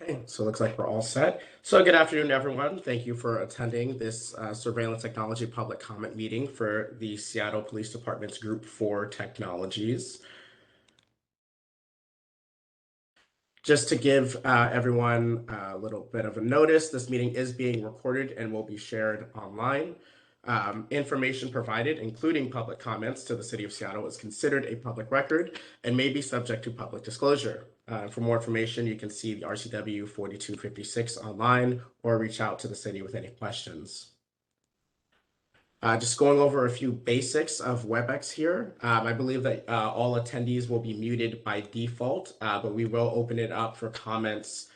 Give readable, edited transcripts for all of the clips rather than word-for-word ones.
Okay, so it looks like we're all set. So good afternoon, everyone. Thank you for attending this surveillance technology public comment meeting for the Seattle Police Department's Group 4 Technologies. Just to give everyone a little bit of a notice, this meeting is being recorded and will be shared online. Information provided, including public comments to the City of Seattle, is considered a public record and may be subject to public disclosure. For more information, you can see the RCW 4256 online or reach out to the city with any questions. Just going over a few basics of Webex here. I believe that all attendees will be muted by default, but we will open it up for comments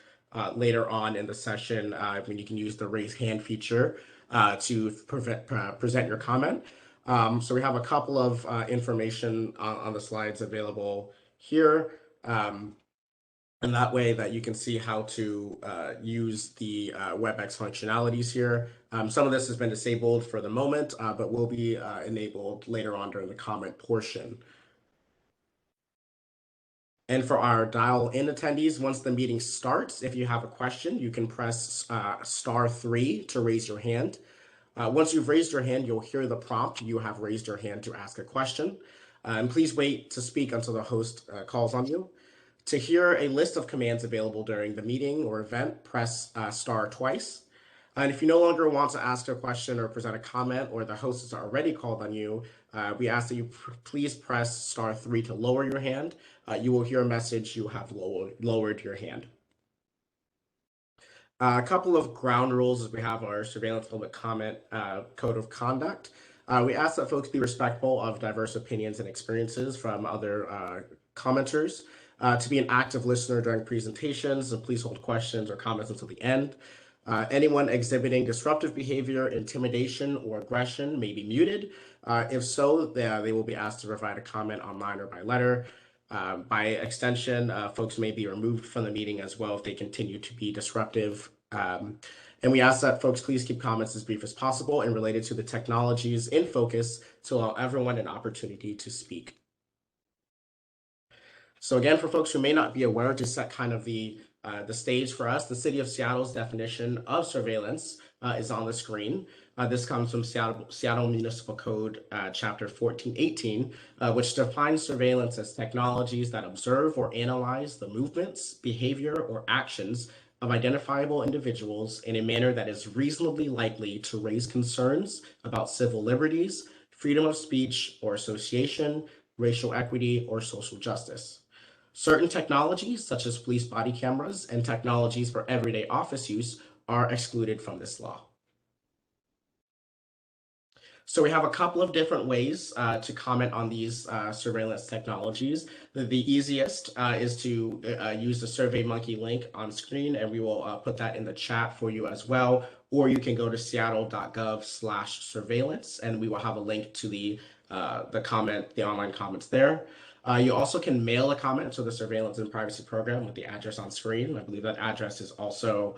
later on in the session when you can use the raise hand feature to present your comment. So we have a couple of information on the slides available here. And that way that you can see how to use the Webex functionalities here. Some of this has been disabled for the moment, but will be enabled later on during the comment portion. And for our dial-in attendees, once the meeting starts, if you have a question, you can press *3 to raise your hand. Once you've raised your hand, you'll hear the prompt, you have raised your hand to ask a question. And please wait to speak until the host calls on you. To hear a list of commands available during the meeting or event, press * twice. And if you no longer want to ask a question or present a comment, or the host has already called on you, we ask that you please press *3 to lower your hand. You will hear a message, you have lowered your hand. A couple of ground rules as we have our surveillance public comment code of conduct. We ask that folks be respectful of diverse opinions and experiences from other commenters. To be an active listener during presentations, and please hold questions or comments until the end. Anyone exhibiting disruptive behavior, intimidation, or aggression may be muted. If so, they will be asked to provide a comment online or by letter. By extension, folks may be removed from the meeting as well if they continue to be disruptive. And we ask that folks please keep comments as brief as possible and related to the technologies in focus to allow everyone an opportunity to speak. So again, for folks who may not be aware, to set kind of the stage for us, the City of Seattle's definition of surveillance is on the screen. This comes from Seattle Municipal Code, Chapter 1418, which defines surveillance as technologies that observe or analyze the movements, behavior, or actions of identifiable individuals in a manner that is reasonably likely to raise concerns about civil liberties, freedom of speech or association, racial equity, or social justice. Certain technologies, such as police body cameras and technologies for everyday office use, are excluded from this law. So we have a couple of different ways to comment on these surveillance technologies. The easiest is to use the SurveyMonkey link on screen, and we will put that in the chat for you as well. Or you can go to seattle.gov/surveillance, and we will have a link to the online comments there. You also can mail a comment to the Surveillance and Privacy Program with the address on screen. I believe that address is also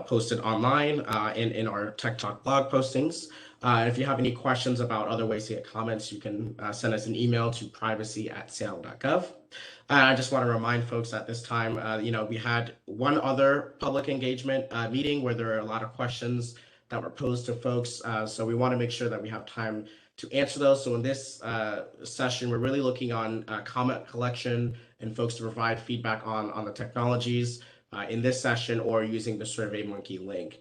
posted online in our Tech Talk blog postings. If you have any questions about other ways to get comments, you can send us an email to privacy@seattle.gov. I just want to remind folks at this time, we had one other public engagement meeting where there are a lot of questions that were posed to folks. So we want to make sure that we have time to answer those. So in this session, we're really looking on comment collection and folks to provide feedback on the technologies in this session or using the SurveyMonkey link.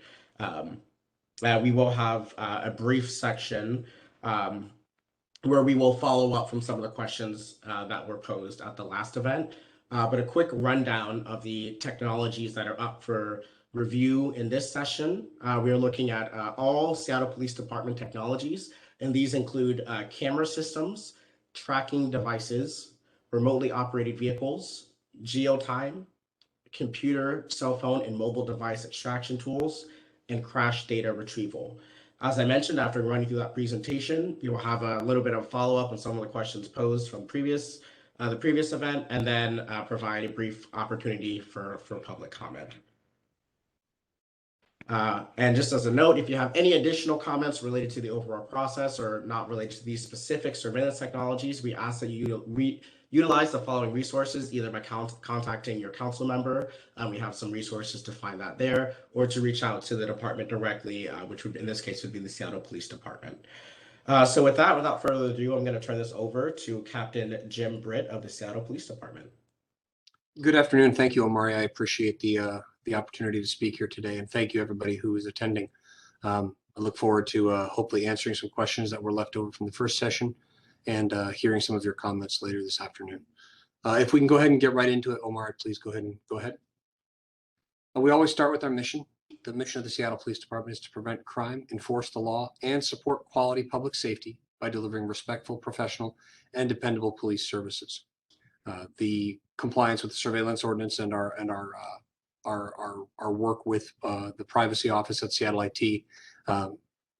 We will have a brief section where we will follow up from some of the questions that were posed at the last event. But a quick rundown of the technologies that are up for review in this session. We are looking at all Seattle Police Department technologies, and these include camera systems, tracking devices, remotely operated vehicles, Geotime, computer, cell phone, and mobile device extraction tools, and crash data retrieval. As I mentioned, after running through that presentation, you will have a little bit of follow-up on some of the questions posed from the previous event, and then provide a brief opportunity for public comment. And just as a note, if you have any additional comments related to the overall process or not related to these specific surveillance technologies, we ask that you utilize the following resources, either by contacting your council member. We have some resources to find that there, or to reach out to the department directly, which would, in this case, would be the Seattle Police Department. So with that, without further ado, I'm going to turn this over to Captain Jim Britt of the Seattle Police Department. Good afternoon. Thank you, Omari. I appreciate the opportunity to speak here today, and thank you everybody who is attending. I look forward to hopefully answering some questions that were left over from the first session and hearing some of your comments later this afternoon. If we can go ahead and get right into it, Omari, please go ahead. We always start with our mission. The mission of the Seattle Police Department is to prevent crime, enforce the law, and support quality public safety by delivering respectful, professional, and dependable police services. The compliance with the surveillance ordinance and our work with the privacy office at Seattle IT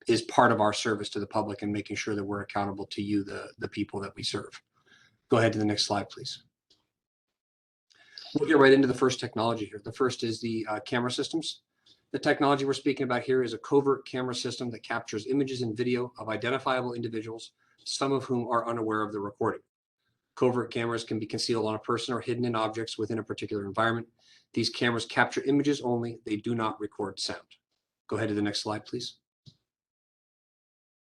is part of our service to the public and making sure that we're accountable to you, the people that we serve. Go ahead to the next slide, please. We'll get right into the first technology here. The first is the camera systems. The technology we're speaking about here is a covert camera system that captures images and video of identifiable individuals, some of whom are unaware of the recording. Covert cameras can be concealed on a person or hidden in objects within a particular environment. These cameras capture images only. They do not record sound. Go ahead to the next slide, please.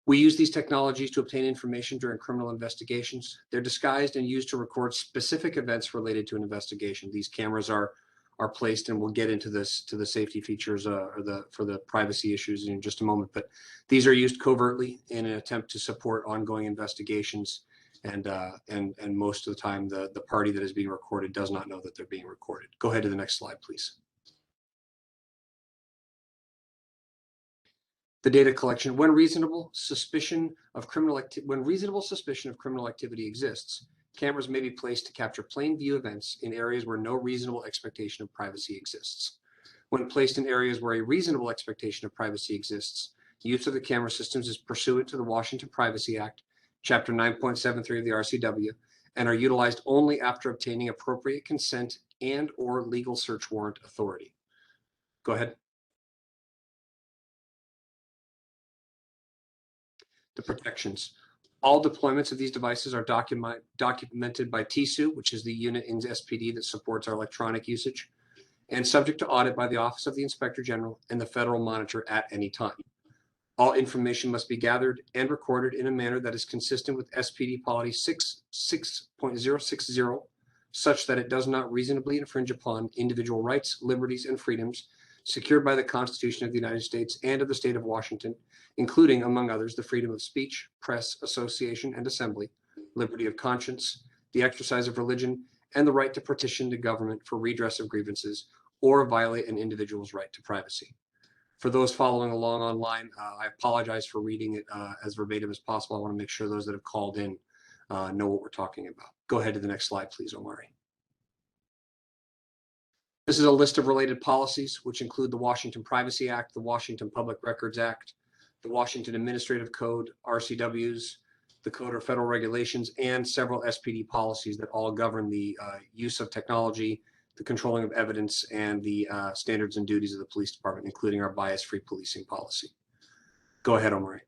We use these technologies to obtain information during criminal investigations. They're disguised and used to record specific events related to an investigation. These cameras are placed, and we'll get into this to the safety features for the privacy issues in just a moment. But these are used covertly in an attempt to support ongoing investigations. And most of the time, the party that is being recorded does not know that they're being recorded. Go ahead to the next slide, please. The data collection. When reasonable suspicion of criminal activity exists, cameras may be placed to capture plain view events in areas where no reasonable expectation of privacy exists. When placed in areas where a reasonable expectation of privacy exists, use of the camera systems is pursuant to the Washington Privacy Act, Chapter 9.73 of the RCW, and are utilized only after obtaining appropriate consent and/or legal search warrant authority. Go ahead. The protections. All deployments of these devices are documented by TSU, which is the unit in SPD that supports our electronic usage, and subject to audit by the Office of the Inspector General and the Federal Monitor at any time. All information must be gathered and recorded in a manner that is consistent with SPD Policy 6.060, such that it does not reasonably infringe upon individual rights, liberties, and freedoms secured by the Constitution of the United States and of the state of Washington, including, among others, the freedom of speech, press, association, and assembly, liberty of conscience, the exercise of religion, and the right to petition the government for redress of grievances or violate an individual's right to privacy. For those following along online, I apologize for reading it as verbatim as possible. I want to make sure those that have called in know what we're talking about. Go ahead to the next slide, please, Omari. This is a list of related policies, which include the Washington Privacy Act, the Washington Public Records Act, the Washington Administrative Code, RCWs, the Code of Federal Regulations, and several SPD policies that all govern the use of technology, the controlling of evidence, and the standards and duties of the police department, including our bias-free policing policy. Go ahead, Omari.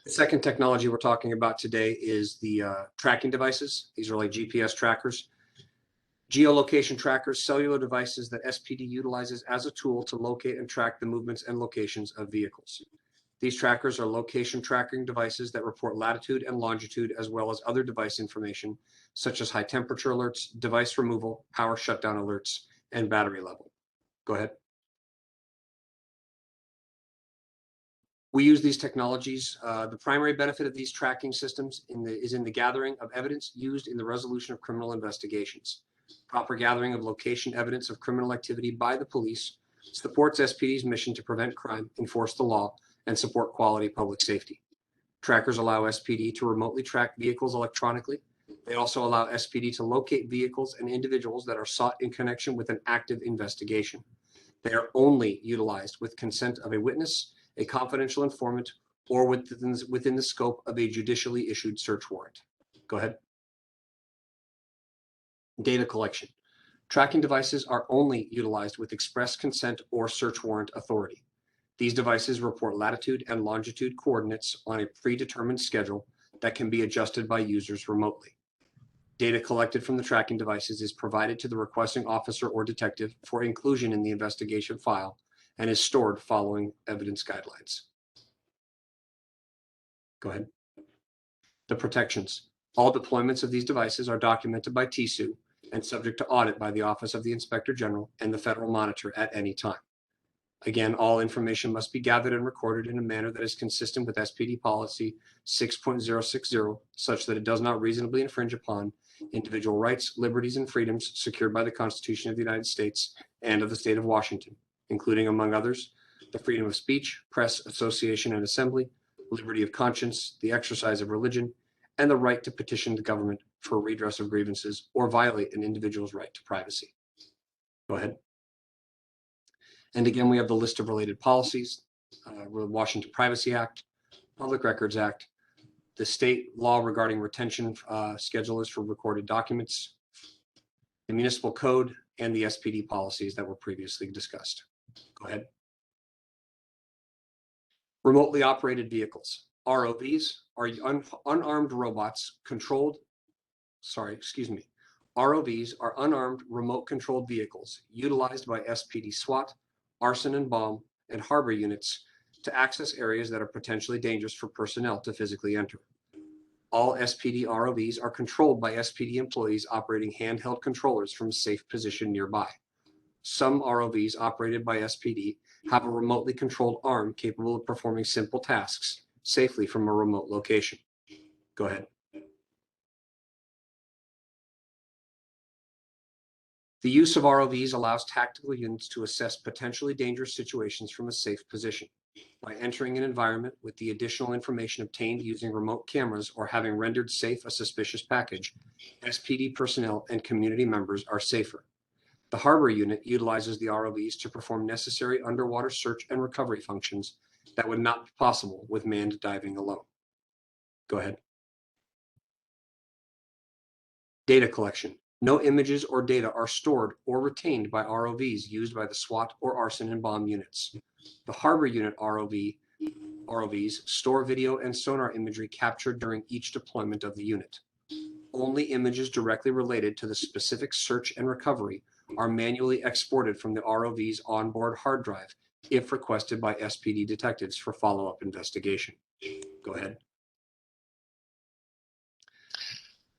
The second technology we're talking about today is the tracking devices. These are like GPS trackers. Geolocation trackers, cellular devices that SPD utilizes as a tool to locate and track the movements and locations of vehicles. These trackers are location tracking devices that report latitude and longitude, as well as other device information, such as high temperature alerts, device removal, power shutdown alerts, and battery level. Go ahead. We use these technologies. The primary benefit of these tracking systems is in the gathering of evidence used in the resolution of criminal investigations. Proper gathering of location evidence of criminal activity by the police supports SPD's mission to prevent crime, enforce the law, and support quality public safety. Trackers allow SPD to remotely track vehicles electronically. They also allow SPD to locate vehicles and individuals that are sought in connection with an active investigation. They are only utilized with consent of a witness, a confidential informant, or within the scope of a judicially issued search warrant. Go ahead. Data collection. Tracking devices are only utilized with express consent or search warrant authority. These devices report latitude and longitude coordinates on a predetermined schedule that can be adjusted by users remotely. Data collected from the tracking devices is provided to the requesting officer or detective for inclusion in the investigation file and is stored following evidence guidelines. Go ahead. The protections. All deployments of these devices are documented by TSU and subject to audit by the Office of the Inspector General and the Federal Monitor at any time. Again, all information must be gathered and recorded in a manner that is consistent with SPD Policy 6.060, such that it does not reasonably infringe upon individual rights, liberties, and freedoms secured by the Constitution of the United States and of the State of Washington, including, among others, the freedom of speech, press, association, and assembly, liberty of conscience, the exercise of religion, and the right to petition the government for redress of grievances or violate an individual's right to privacy. Go ahead. And again, we have the list of related policies, the Washington Privacy Act, Public Records Act, the state law regarding retention schedulers for recorded documents, the municipal code, and the SPD policies that were previously discussed. Go ahead. Remotely operated vehicles. ROVs are unarmed robots controlled, ROVs are unarmed remote controlled vehicles utilized by SPD SWAT, arson and bomb, and harbor units to access areas that are potentially dangerous for personnel to physically enter. All SPD ROVs are controlled by SPD employees operating handheld controllers from a safe position nearby. Some ROVs operated by SPD have a remotely controlled arm capable of performing simple tasks safely from a remote location. Go ahead. The use of ROVs allows tactical units to assess potentially dangerous situations from a safe position. By entering an environment with the additional information obtained using remote cameras or having rendered safe a suspicious package, SPD personnel and community members are safer. The harbor unit utilizes the ROVs to perform necessary underwater search and recovery functions that would not be possible with manned diving alone. Go ahead. Data collection. No images or data are stored or retained by ROVs used by the SWAT or arson and bomb units. The harbor unit ROVs store video and sonar imagery captured during each deployment of the unit. Only images directly related to the specific search and recovery are manually exported from the ROV's onboard hard drive if requested by SPD detectives for follow-up investigation. Go ahead.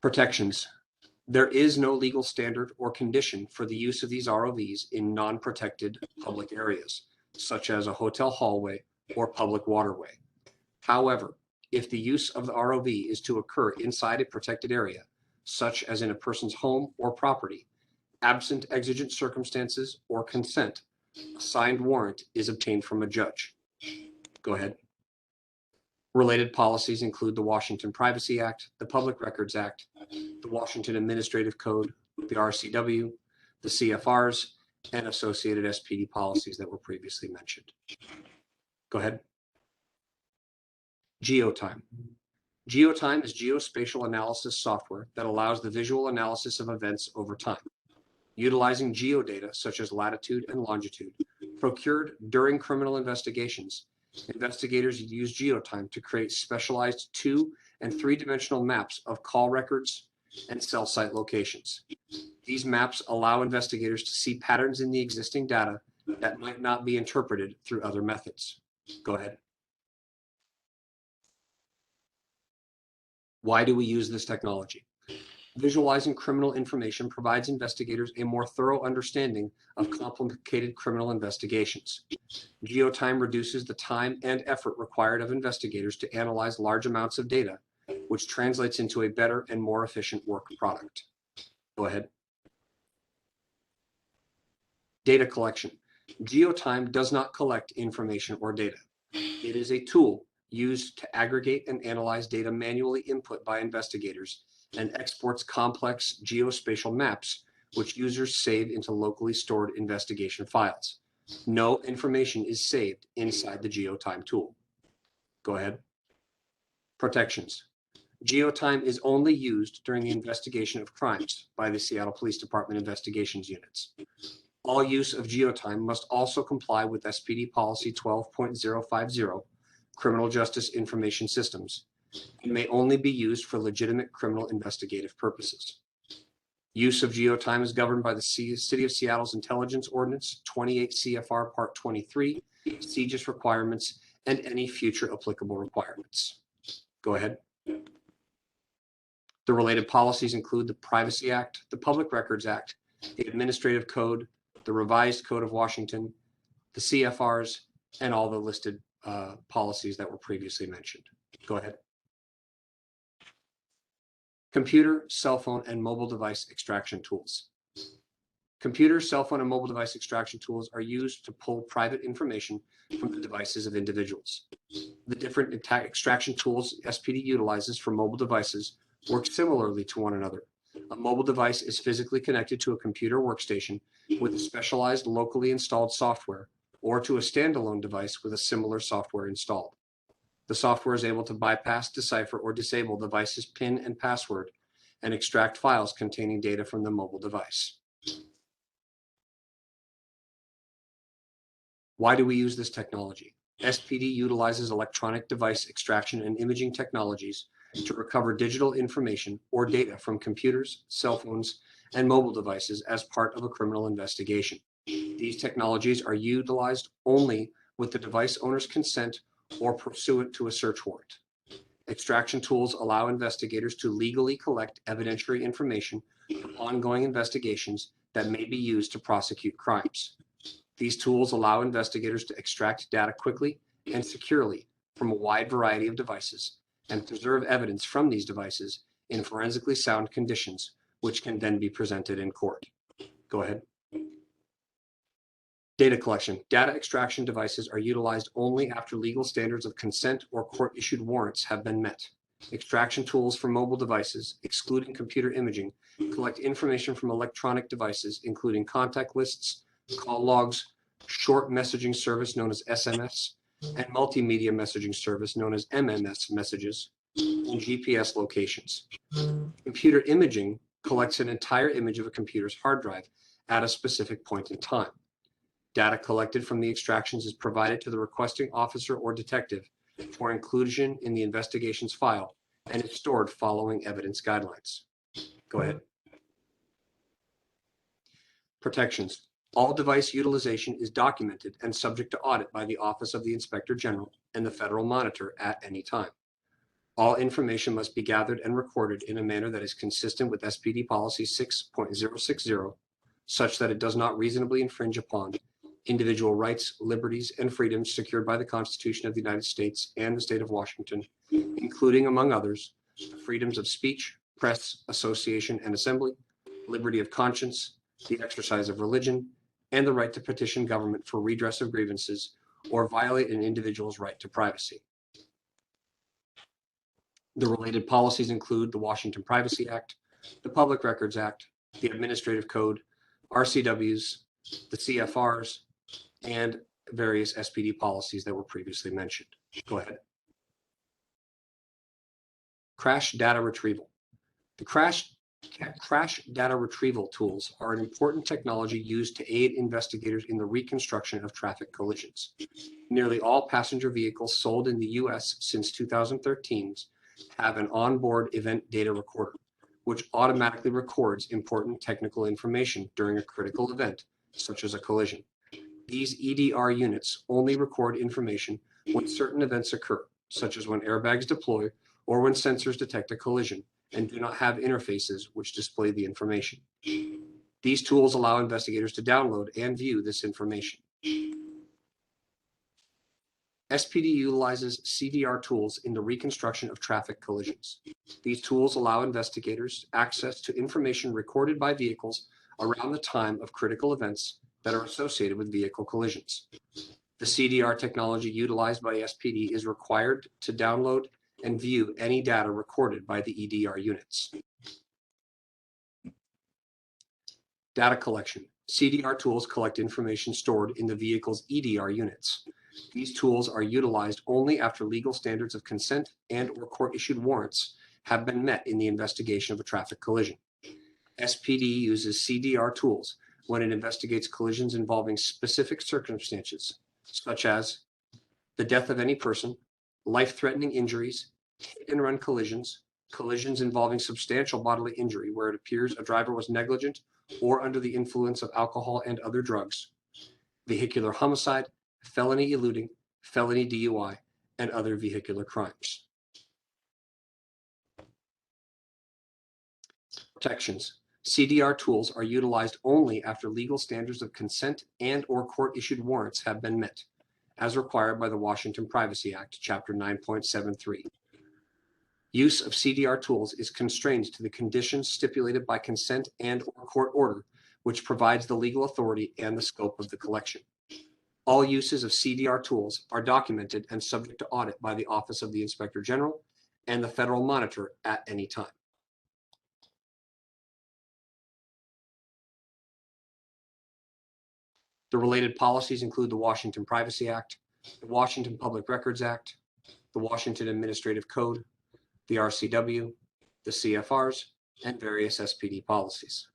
Protections. There is no legal standard or condition for the use of these ROVs in non-protected public areas, such as a hotel hallway or public waterway. However, if the use of the ROV is to occur inside a protected area, such as in a person's home or property, absent exigent circumstances or consent, a signed warrant is obtained from a judge. Go ahead. Related policies include the Washington Privacy Act, the Public Records Act, the Washington Administrative Code, the RCW, the CFRs, and associated SPD policies that were previously mentioned. Go ahead. Geotime. Geotime is geospatial analysis software that allows the visual analysis of events over time. Utilizing geodata such as latitude and longitude procured during criminal investigations, investigators use Geotime to create specialized 2- and 3-dimensional maps of call records and cell site locations. These maps allow investigators to see patterns in the existing data that might not be interpreted through other methods. Go ahead. Why do we use this technology? Visualizing criminal information provides investigators a more thorough understanding of complicated criminal investigations. Geotime reduces the time and effort required of investigators to analyze large amounts of data, which translates into a better and more efficient work product. Go ahead. Data collection. Geotime does not collect information or data. It is a tool used to aggregate and analyze data manually input by investigators and exports complex geospatial maps, which users save into locally stored investigation files. No information is saved inside the Geotime tool. Go ahead. Protections. Geotime is only used during the investigation of crimes by the Seattle Police Department investigations units. All use of Geotime must also comply with SPD Policy 12.050, Criminal Justice Information Systems, and may only be used for legitimate criminal investigative purposes. Use of geotime is governed by the City of Seattle's Intelligence Ordinance, 28 CFR Part 23, CJIS requirements, and any future applicable requirements. Go ahead. The related policies include the Privacy Act, the Public Records Act, the Administrative Code, the Revised Code of Washington, the CFRs, and all the listed policies that were previously mentioned. Go ahead. Computer, cell phone, and mobile device extraction tools. Computer, cell phone, and mobile device extraction tools are used to pull private information from the devices of individuals. The different extraction tools SPD utilizes for mobile devices work similarly to one another. A mobile device is physically connected to a computer workstation with a specialized locally installed software or to a standalone device with a similar software installed. The software is able to bypass, decipher, or disable the device's PIN and password and extract files containing data from the mobile device. Why do we use this technology? SPD utilizes electronic device extraction and imaging technologies to recover digital information or data from computers, cell phones, and mobile devices as part of a criminal investigation. These technologies are utilized only with the device owner's consent or pursuant to a search warrant. Extraction tools allow investigators to legally collect evidentiary information from ongoing investigations that may be used to prosecute crimes. These tools allow investigators to extract data quickly and securely from a wide variety of devices and preserve evidence from these devices in forensically sound conditions, which can then be presented in court. Go ahead. Data collection. Data extraction devices are utilized only after legal standards of consent or court-issued warrants have been met. Extraction tools for mobile devices, excluding computer imaging, collect information from electronic devices, including contact lists, call logs, short messaging service known as SMS, and multimedia messaging service known as MMS messages, and GPS locations. Computer imaging collects an entire image of a computer's hard drive at a specific point in time. Data collected from the extractions is provided to the requesting officer or detective for inclusion in the investigation's file and is stored following evidence guidelines. Go ahead. Protections. All device utilization is documented and subject to audit by the Office of the Inspector General and the Federal Monitor at any time. All information must be gathered and recorded in a manner that is consistent with SPD Policy 6.060, such that it does not reasonably infringe upon individual rights, liberties, and freedoms secured by the Constitution of the United States and the State of Washington, including, among others, the freedoms of speech, press, association, and assembly, liberty of conscience, the exercise of religion, and the right to petition government for redress of grievances or violate an individual's right to privacy. The related policies include the Washington Privacy Act, the Public Records Act, the Administrative Code, RCWs, the CFRs, and various SPD policies that were previously mentioned. Go ahead. Crash data retrieval. The crash data retrieval tools are an important technology used to aid investigators in the reconstruction of traffic collisions. Nearly all passenger vehicles sold in the U.S. since 2013 have an onboard event data recorder, which automatically records important technical information during a critical event, such as a collision. These EDR units only record information when certain events occur, such as when airbags deploy or when sensors detect a collision, and do not have interfaces which display the information. These tools allow investigators to download and view this information. SPD utilizes CDR tools in the reconstruction of traffic collisions. These tools allow investigators access to information recorded by vehicles around the time of critical events that are associated with vehicle collisions. The CDR technology utilized by SPD is required to download and view any data recorded by the EDR units. Data collection. CDR tools collect information stored in the vehicle's EDR units. These tools are utilized only after legal standards of consent and/or court-issued warrants have been met in the investigation of a traffic collision. SPD uses CDR tools when it investigates collisions involving specific circumstances, such as the death of any person, life-threatening injuries, hit and run collisions, collisions involving substantial bodily injury where it appears a driver was negligent or under the influence of alcohol and other drugs, vehicular homicide, felony eluding, felony DUI, and other vehicular crimes. Protections. CDR tools are utilized only after legal standards of consent and/or court-issued warrants have been met, as required by the Washington Privacy Act, Chapter 9.73. Use of CDR tools is constrained to the conditions stipulated by consent and/or court order, which provides the legal authority and the scope of the collection. All uses of CDR tools are documented and subject to audit by the Office of the Inspector General and the Federal Monitor at any time. The related policies include the Washington Privacy Act, the Washington Public Records Act, the Washington Administrative Code, the RCW, the CFRs, and various SPD policies.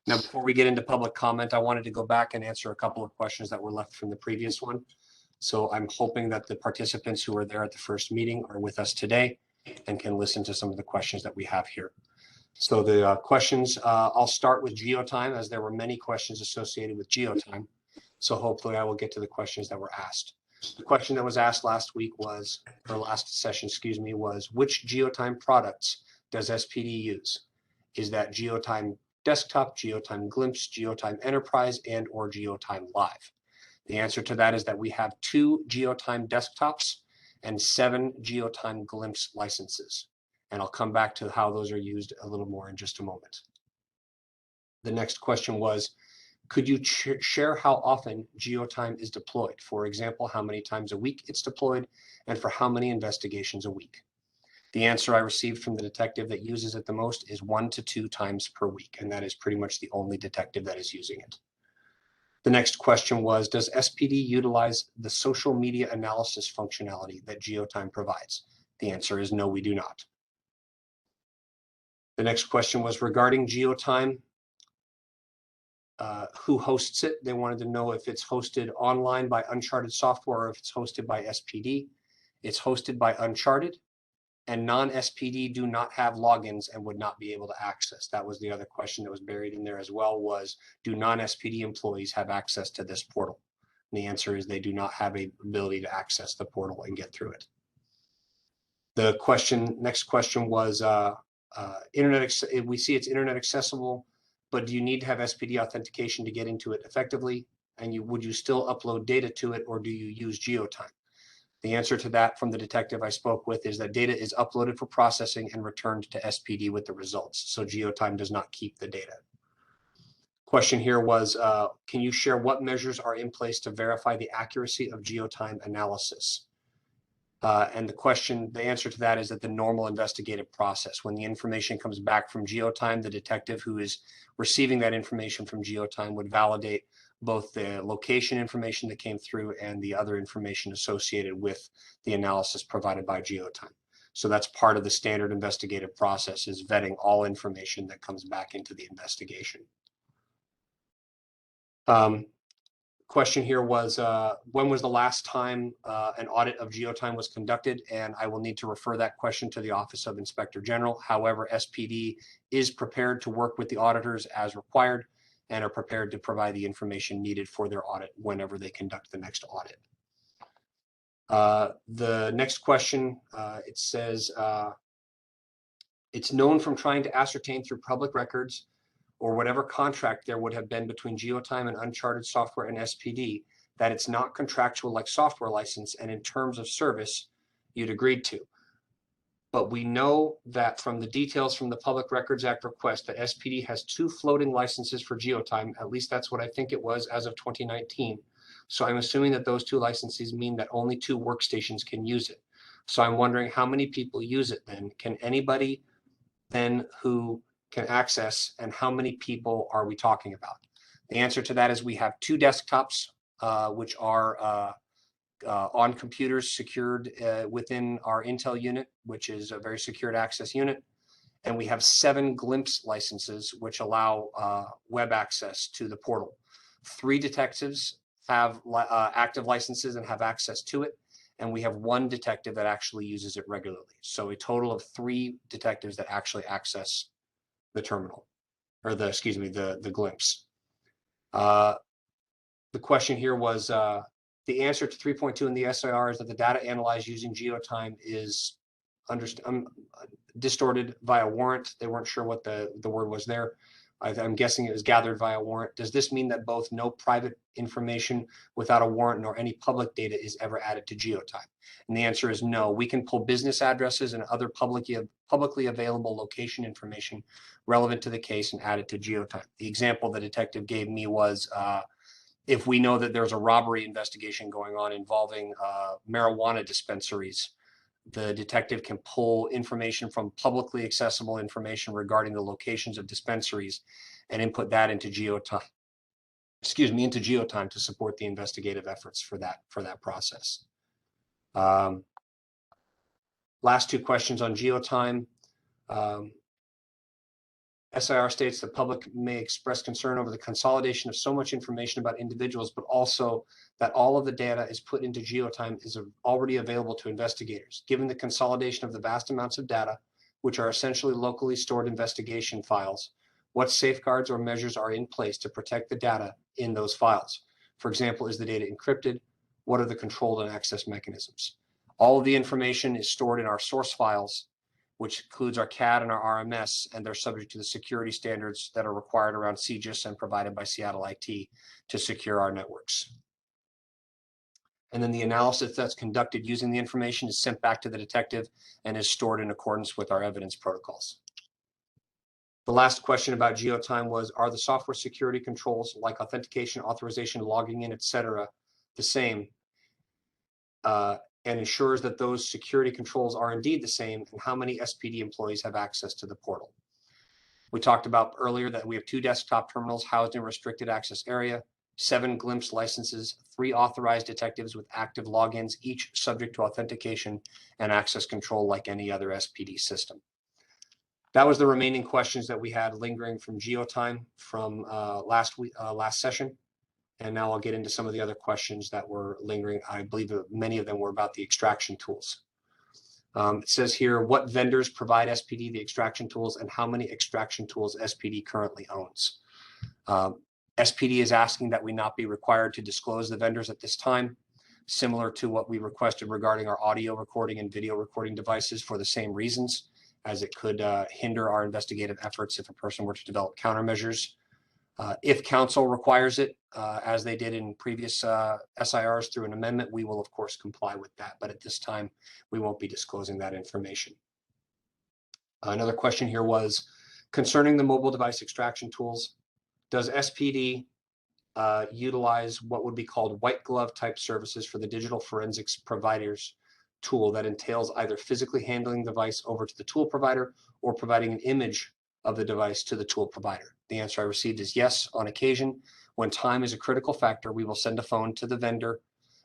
Now, before we get into public comment, I wanted to go back and answer a couple of questions that were left from the previous one. So I'm hoping that the participants who were there at the first meeting are with us today and can listen to some of the questions that we have here. So the questions, I'll start with Geotime, as there were many questions associated with Geotime. So hopefully I will get to the questions that were asked. The question that was asked last week was, or last session, excuse me, was which Geotime products does SPD use? Is that Geotime Desktop, Geotime Glimpse, Geotime Enterprise, and or Geotime Live? The answer to that is that we have 2 Geotime desktops and 7 Geotime Glimpse licenses. And I'll come back to how those are used a little more in just a moment. The next question was, could you share how often Geotime is deployed? For example, how many times a week it's deployed and for how many investigations a week? The answer I received from the detective that uses it the most is 1 to 2 times per week, and that is pretty much the only detective that is using it. The next question was, does SPD utilize the social media analysis functionality that Geotime provides? The answer is no, we do not. The next question was regarding Geotime. Who hosts it? They wanted to know if it's hosted online by Uncharted Software or if it's hosted by SPD. It's hosted by Uncharted, and non-SPD do not have logins and would not be able to access. That was the other question that was buried in there as well, was do non-SPD employees have access to this portal? And the answer is they do not have a ability to access the portal and get through it. The next question was, we see it's internet accessible, but do you need to have SPD authentication to get into it effectively? And would you still upload data to it, or do you use Geotime? The answer to that from the detective I spoke with is that data is uploaded for processing and returned to SPD with the results. So Geotime does not keep the data. Question here was, can you share what measures are in place to verify the accuracy of Geotime analysis? And the answer to that is that the normal investigative process, when the information comes back from Geotime, the detective who is receiving that information from Geotime would validate both the location information that came through and the other information associated with the analysis provided by Geotime. So that's part of the standard investigative process, is vetting all information that comes back into the investigation. Question here was, when was the last time an audit of Geotime was conducted? And I will need to refer that question to the Office of Inspector General. However, SPD is prepared to work with the auditors as required and are prepared to provide the information needed for their audit whenever they conduct the next audit. The next question, it says, it's known from trying to ascertain through public records or whatever contract there would have been between Geotime and Uncharted Software and SPD, that it's not contractual like software license, and in terms of service, you'd agreed to. But we know that from the details from the Public Records Act request that SPD has 2 floating licenses for Geotime. At least that's what I think it was as of 2019. So I'm assuming that those 2 licenses mean that only 2 workstations can use it. So I'm wondering how many people use it then? Can anybody then who can access, and how many people are we talking about? The answer to that is we have 2 desktops, which are on computers secured within our Intel unit, which is a very secured access unit. And we have 7 Glimpse licenses, which allow web access to the portal. 3 detectives have active licenses and have access to it. And we have one detective that actually uses it regularly. So a total of 3 detectives that actually access the terminal, or the glimpse. The question here was, the answer to 3.2 in the SIR is that the data analyzed using Geotime is distorted via warrant. They weren't sure what the word was there. I'm guessing it was gathered via warrant. Does this mean that both no private information without a warrant nor any public data is ever added to Geotime? And the answer is no. We can pull business addresses and other publicly available location information relevant to the case and add it to Geotime. The example the detective gave me was if we know that there's a robbery investigation going on involving marijuana dispensaries, the detective can pull information from publicly accessible information regarding the locations of dispensaries and input that into Geotime, into Geotime to support the investigative efforts for that process. Last 2 questions on Geotime. SIR states the public may express concern over the consolidation of so much information about individuals, but also that all of the data is put into Geotime is already available to investigators. Given the consolidation of the vast amounts of data, which are essentially locally stored investigation files, what safeguards or measures are in place to protect the data in those files? For example, is the data encrypted? What are the controlled and access mechanisms? All of the information is stored in our source files, which includes our CAD and our RMS, and they're subject to the security standards that are required around CGIS and provided by Seattle IT to secure our networks. And then the analysis that's conducted using the information is sent back to the detective and is stored in accordance with our evidence protocols. The last question about Geotime was, are the software security controls like authentication, authorization, logging in, etc., the same? And ensures that those security controls are indeed the same, and how many SPD employees have access to the portal. We talked about earlier that we have 2 desktop terminals housed in restricted access area, 7 glimpse licenses, 3 authorized detectives with active logins, each subject to authentication and access control like any other SPD system. That was the remaining questions that we had lingering from Geotime from last session. And now I'll get into some of the other questions that were lingering. I believe many of them were about the extraction tools. It says here, what vendors provide SPD the extraction tools and how many extraction tools SPD currently owns? SPD is asking that we not be required to disclose the vendors at this time, similar to what we requested regarding our audio recording and video recording devices for the same reasons, as it could hinder our investigative efforts if a person were to develop countermeasures. If counsel requires it, as they did in previous SIRs through an amendment, we will of course comply with that. But at this time, we won't be disclosing that information. Another question here was concerning the mobile device extraction tools. Does SPD utilize what would be called white glove type services for the digital forensics providers tool that entails either physically handling the device over to the tool provider or providing an image of the device to the tool provider? The answer I received is yes. On occasion, when time is a critical factor, we will send a phone to the vendor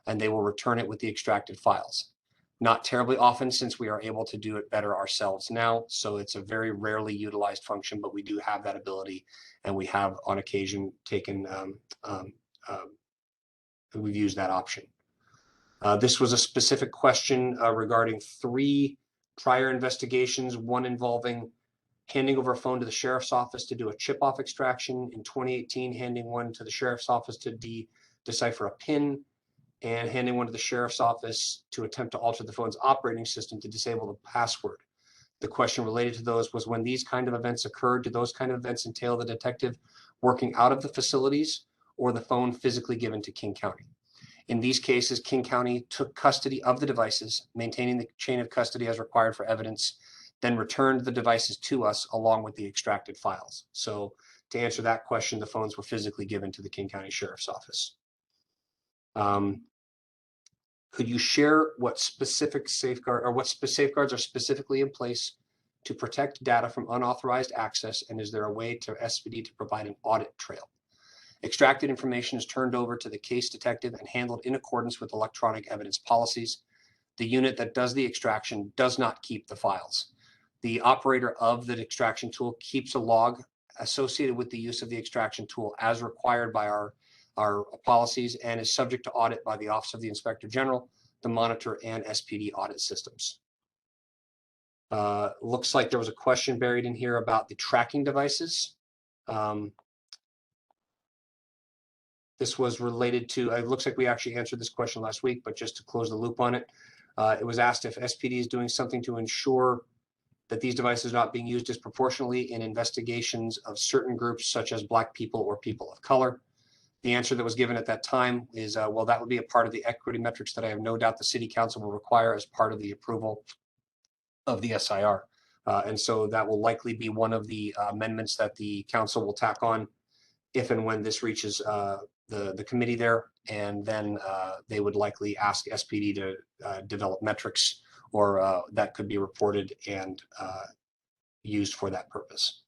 and they will return it with the extracted files. Not terribly often, since we are able to do it better ourselves now. So it's a very rarely utilized function, but we do have that ability, and we have on occasion taken, we've used that option. This was a specific question regarding 3 prior investigations, one involving handing over a phone to the sheriff's office to do a chip-off extraction. In 2018, handing one to the sheriff's office to decipher a PIN, and handing one to the sheriff's office to attempt to alter the phone's operating system to disable the password. The question related to those was, when these kind of events occurred, do those kind of events entail the detective working out of the facilities or the phone physically given to King County? In these cases, King County took custody of the devices, maintaining the chain of custody as required for evidence, then returned the devices to us along with the extracted files. So to answer that question, the phones were physically given to the King County Sheriff's Office. Could you share what specific safeguards are specifically in place to protect data from unauthorized access, and is there a way to SPD to provide an audit trail? Extracted information is turned over to the case detective and handled in accordance with electronic evidence policies. The unit that does the extraction does not keep the files. The operator of the extraction tool keeps a log associated with the use of the extraction tool as required by our our policies and is subject to audit by the Office of the Inspector General, the Monitor, and SPD audit systems. Looks like there was a question buried in here about the tracking devices. This was related to, it looks like we actually answered this question last week, but just to close the loop on it, it was asked if SPD is doing something to ensure that these devices are not being used disproportionately in investigations of certain groups, such as Black people or people of color. The answer that was given at that time is, well, that would be a part of the equity metrics that I have no doubt the City Council will require as part of the approval of the SIR. And so that will likely be one of the amendments that the council will tack on if and when this reaches the committee there. And then they would likely ask SPD to develop metrics, or that could be reported and used for that purpose.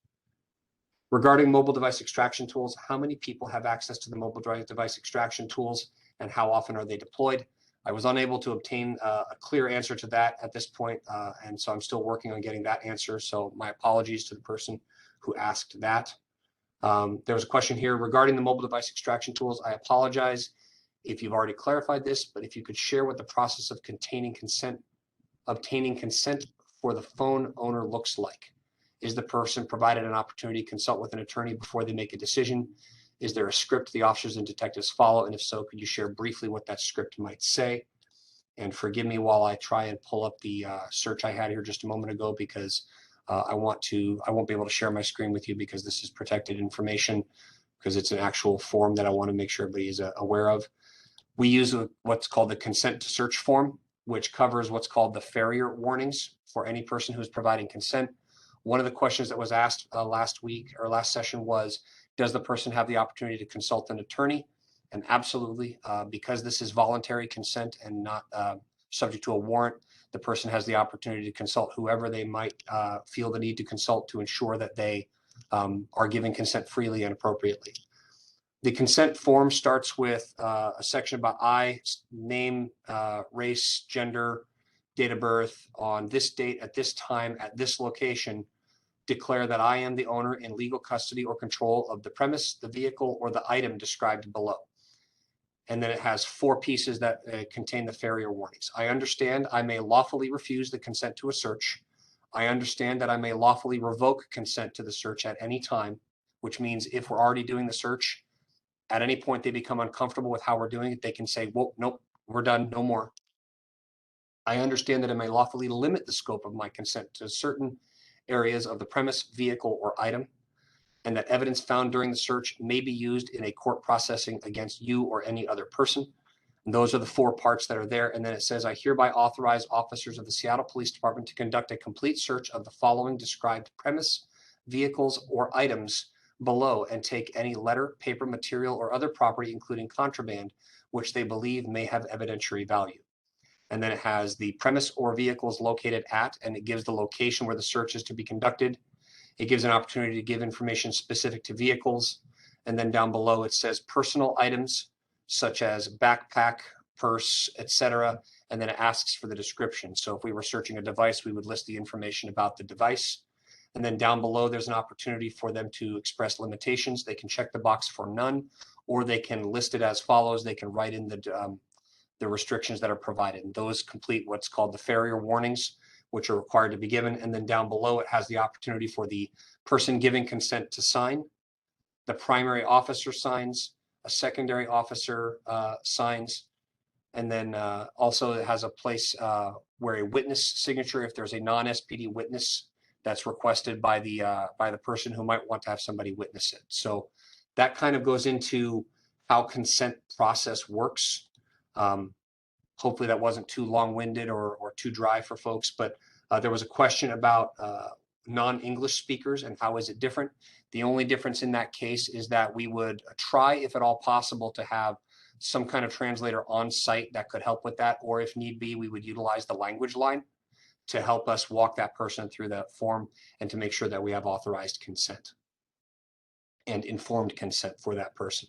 Regarding mobile device extraction tools, how many people have access to the mobile device extraction tools and how often are they deployed? I was unable to obtain a clear answer to that at this point, and so I'm still working on getting that answer. So my apologies to the person who asked that. There was a question here regarding the mobile device extraction tools. I apologize if you've already clarified this, but if you could share what the process of obtaining consent for the phone owner looks like. Is the person provided an opportunity to consult with an attorney before they make a decision? Is there a script the officers and detectives follow? And if so, could you share briefly what that script might say? And forgive me while I try and pull up the search I had here just a moment ago, because I won't be able to share my screen with you because this is protected information, because it's an actual form that I want to make sure everybody is aware of. We use what's called the consent to search form, which covers what's called the farrier warnings for any person who's providing consent. One of the questions that was asked last week or last session was, does the person have the opportunity to consult an attorney? And absolutely, because this is voluntary consent and not subject to a warrant, the person has the opportunity to consult whoever they might feel the need to consult to ensure that they are giving consent freely and appropriately. The consent form starts with a section about name, race, gender, date of birth, on this date, at this time, at this location, declare that I am the owner in legal custody or control of the premise, the vehicle, or the item described below. And then it has 4 pieces that contain the farrier warnings. I understand I may lawfully refuse the consent to a search. I understand that I may lawfully revoke consent to the search at any time, which means if we're already doing the search, at any point they become uncomfortable with how we're doing it, they can say, well, nope, we're done, no more. I understand that I may lawfully limit the scope of my consent to certain areas of the premise, vehicle, or item, and that evidence found during the search may be used in a court processing against you or any other person. And those are the 4 parts that are there. And then it says, I hereby authorize officers of the Seattle Police Department to conduct a complete search of the following described premise, vehicles, or items below, and take any letter, paper, material, or other property, including contraband, which they believe may have evidentiary value. And then it has the premise or vehicles located at, and it gives the location where the search is to be conducted. It gives an opportunity to give information specific to vehicles. And then down below it says personal items such as backpack, purse, etc. And then it asks for the description. So if we were searching a device, we would list the information about the device. And then down below, there's an opportunity for them to express limitations. They can check the box for none, or they can list it as follows. They can write in the restrictions that are provided. And those complete what's called the farrier warnings, which are required to be given. And then down below, it has the opportunity for the person giving consent to sign. The primary officer signs, a secondary officer signs, and then also it has a place where a witness signature, if there's a non-SPD witness that's requested by the person who might want to have somebody witness it. So that kind of goes into how consent process works. Hopefully that wasn't too long-winded or too dry for folks, but there was a question about non-English speakers and how is it different. The only difference in that case is that we would try, if at all possible, to have some kind of translator on site that could help with that, or if need be, we would utilize the language line to help us walk that person through that form and to make sure that we have authorized consent and informed consent for that person.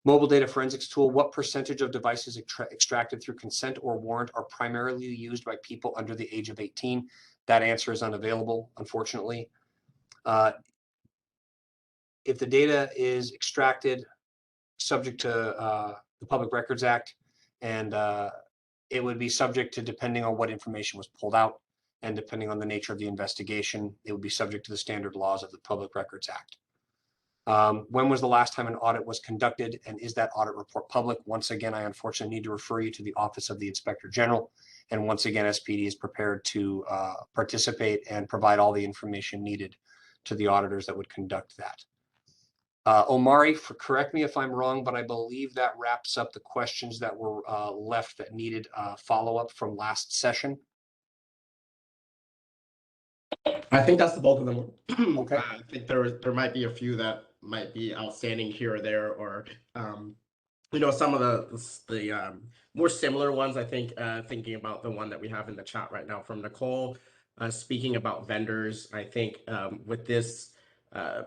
Mobile data forensics tool, what percentage of devices extracted through consent or warrant are primarily used by people under the age of 18? That answer is unavailable, unfortunately. If the data is extracted subject to the Public Records Act, and it would be subject to, depending on what information was pulled out and depending on the nature of the investigation, it would be subject to the standard laws of the Public Records Act. When was the last time an audit was conducted, and is that audit report public? Once again, I unfortunately need to refer you to the Office of the Inspector General. And once again, SPD is prepared to participate and provide all the information needed to the auditors that would conduct that. Omari, correct me if I'm wrong, but I believe that wraps up the questions that were left that needed follow-up from last session. I think that's the bulk of them. Okay. I think there might be a few that might be outstanding here or there, or some of the more similar ones. I think thinking about the one that we have in the chat right now from Nicole, speaking about vendors. I think with this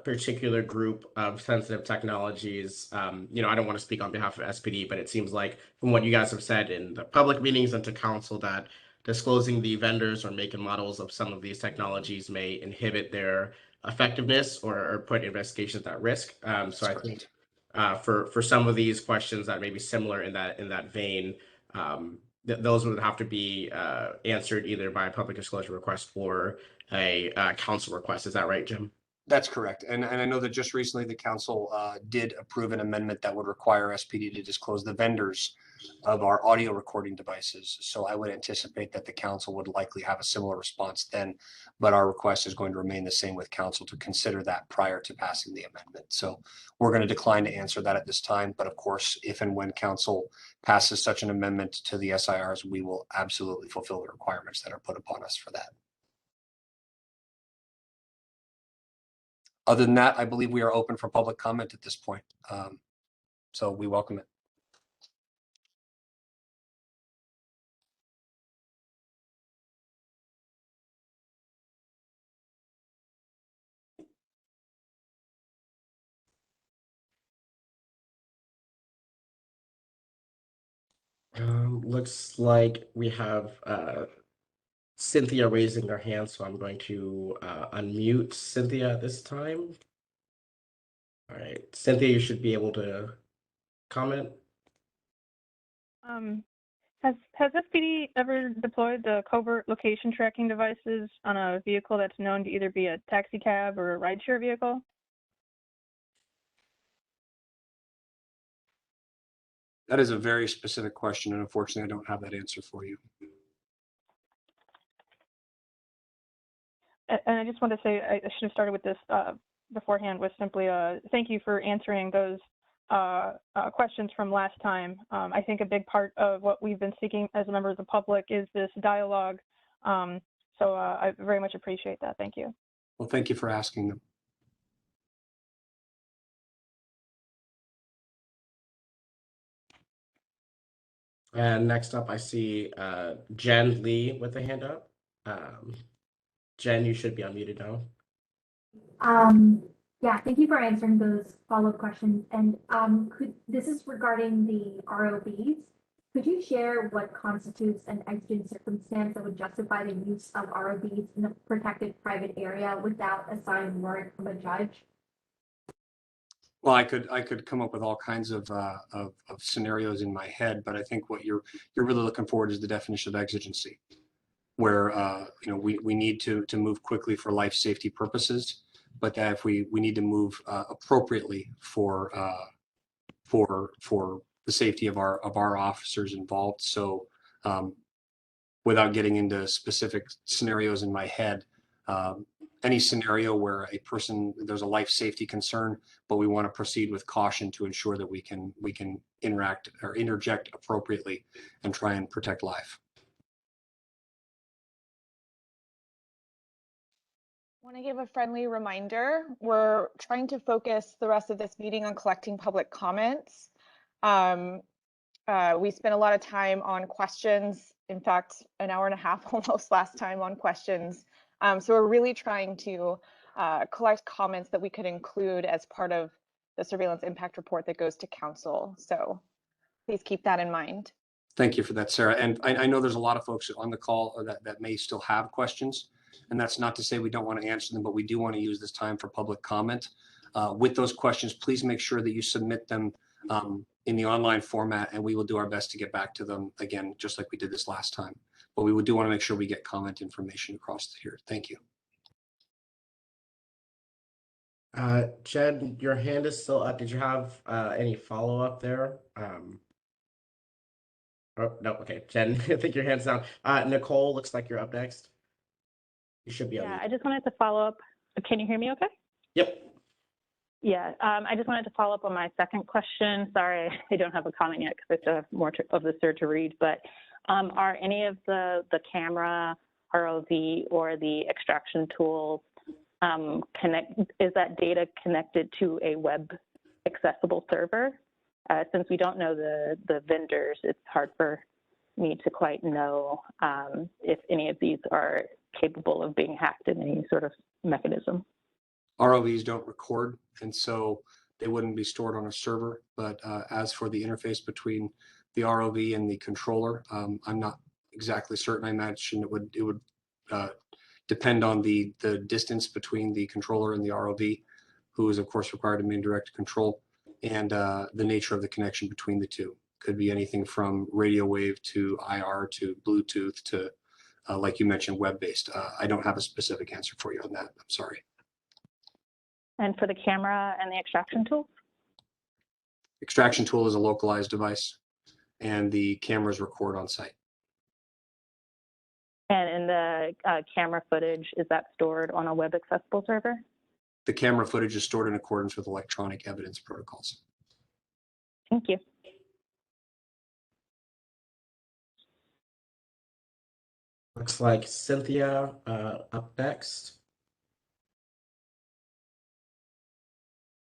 particular group of sensitive technologies, I don't want to speak on behalf of SPD, but it seems like from what you guys have said in the public meetings and to council that disclosing the vendors or make and models of some of these technologies may inhibit their effectiveness or put investigations at risk. So I think for some of these questions that may be similar in that vein, those would have to be answered either by a public disclosure request or a council request. Is that right, Jim? That's correct. And I know that just recently the council did approve an amendment that would require SPD to disclose the vendors of our audio recording devices. So I would anticipate that the council would likely have a similar response then, but our request is going to remain the same with council to consider that prior to passing the amendment. So we're going to decline to answer that at this time. But of course, if and when council passes such an amendment to the SIRs, we will absolutely fulfill the requirements that are put upon us for that. Other than that, I believe we are open for public comment at this point. So we welcome it. Looks like we have Cynthia raising her hand, so I'm going to unmute Cynthia at this time. All right, Cynthia, you should be able to comment. Has SPD ever deployed the covert location tracking devices on a vehicle that's known to either be a taxi cab or a rideshare vehicle? That is a very specific question, and unfortunately, I don't have that answer for you. And I just want to say, I should have started with this beforehand, with simply thank you for answering those questions from last time. I think a big part of what we've been seeking as a member of the public is this dialogue. So I very much appreciate that. Thank you. Well, thank you for asking them. And next up, I see Jen Lee with a hand up. Jen, you should be unmuted now. Yeah, thank you for answering those follow-up questions. And this is regarding the ROBs. Could you share what constitutes an exigent circumstance that would justify the use of ROBs in a protected private area without a signed warrant from a judge? Well, I could come up with all kinds of scenarios in my head, but I think what you're really looking for is the definition of exigency, where we need to move quickly for life safety purposes, but that if we need to move appropriately for the safety of our officers involved. So without getting into specific scenarios in my head, any scenario where there's a life safety concern, but we want to proceed with caution to ensure that we can interact or interject appropriately and try and protect life. I want to give a friendly reminder. We're trying to focus the rest of this meeting on collecting public comments. We spent a lot of time on questions, in fact, an hour and a half almost last time on questions. So we're really trying to collect comments that we could include as part of the surveillance impact report that goes to council. So please keep that in mind. Thank you for that, Sarah. And I know there's a lot of folks on the call that may still have questions. And that's not to say we don't want to answer them, but we do want to use this time for public comment. With those questions, please make sure that you submit them in the online format, and we will do our best to get back to them again, just like we did this last time. But we do want to make sure we get comment information across here. Thank you. Jen, your hand is still up. Did you have any follow-up there? Oh, no, okay. Jen, I think your hand's down. Nicole, looks like you're up next. You should be on Yeah, mute. I just wanted to follow up. Can you hear me okay? Yep. Yeah, I just wanted to follow up on my second question. Sorry, I don't have a comment yet because I still have more of the cert to read, but are any of the camera, ROV, or the extraction tools is that data connected to a web accessible server? Since we don't know the vendors, it's hard for me to quite know if any of these are capable of being hacked in any sort of mechanism. ROVs don't record, and so they wouldn't be stored on a server. But as for the interface between the ROV and the controller, I'm not exactly certain. I imagine it would depend on the distance between the controller and the ROV, who is of course required to maintain direct control, and the nature of the connection between the two. Could be anything from radio wave to IR to Bluetooth to, like you mentioned, web-based. I don't have a specific answer for you on that. I'm sorry. And for the camera and the extraction tool? Extraction tool is a localized device, and the cameras record on site. And in the camera footage, is that stored on a web accessible server? The camera footage is stored in accordance with electronic evidence protocols. Thank you. Looks like Cynthia up next.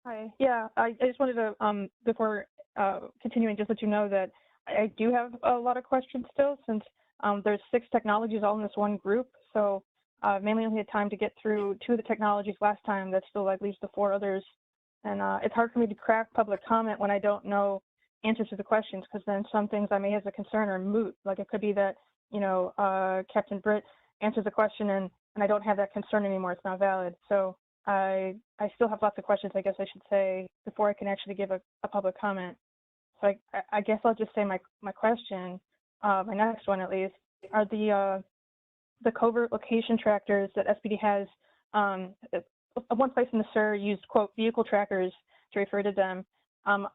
Hi. Yeah, I just wanted to, before continuing, just let you know that I do have a lot of questions still, since there's 6 technologies all in this one group. So mainly only had time to get through 2 of the technologies last time. That still like leaves the 4 others. And it's hard for me to crack public comment when I don't know answers to the questions, because then some things I may have a concern are moot. Like it could be that, you know, Captain Britt answers a question and I don't have that concern anymore. It's not valid. So I still have lots of questions, I guess I should say, before I can actually give a public comment. So I guess I'll just say my question, my next one at least, are the covert location trackers that SPD has, one place in the SIR used, quote, vehicle trackers to refer to them.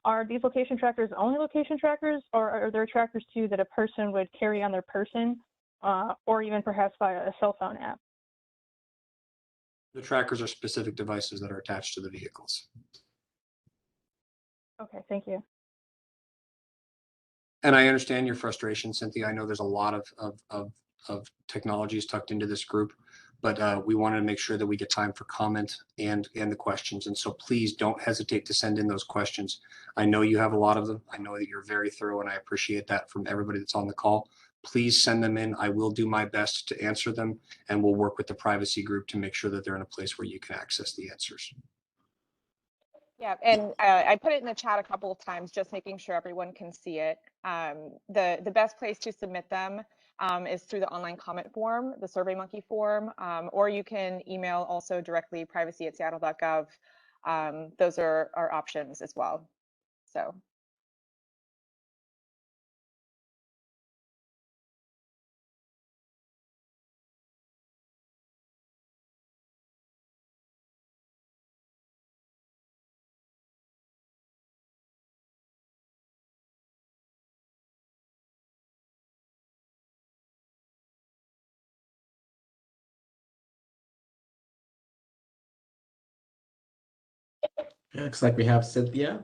Are these location trackers only location trackers, or are there trackers too that a person would carry on their person, or even perhaps via a cell phone app? The trackers are specific devices that are attached to the vehicles. Okay, thank you. And I understand your frustration, Cynthia. I know there's a lot of technologies tucked into this group, but we wanted to make sure that we get time for comment and the questions. And so please don't hesitate to send in those questions. I know you have a lot of them. I know that you're very thorough, and I appreciate that from everybody that's on the call. Please send them in. I will do my best to answer them, and we'll work with the privacy group to make sure that they're in a place where you can access the answers. Yeah, and I put it in the chat a couple of times, just making sure everyone can see it. The best place to submit them is through the online comment form, the SurveyMonkey form, or you can email also directly privacy@seattle.gov. Those are options as well. So. Yeah, looks like we have Cynthia.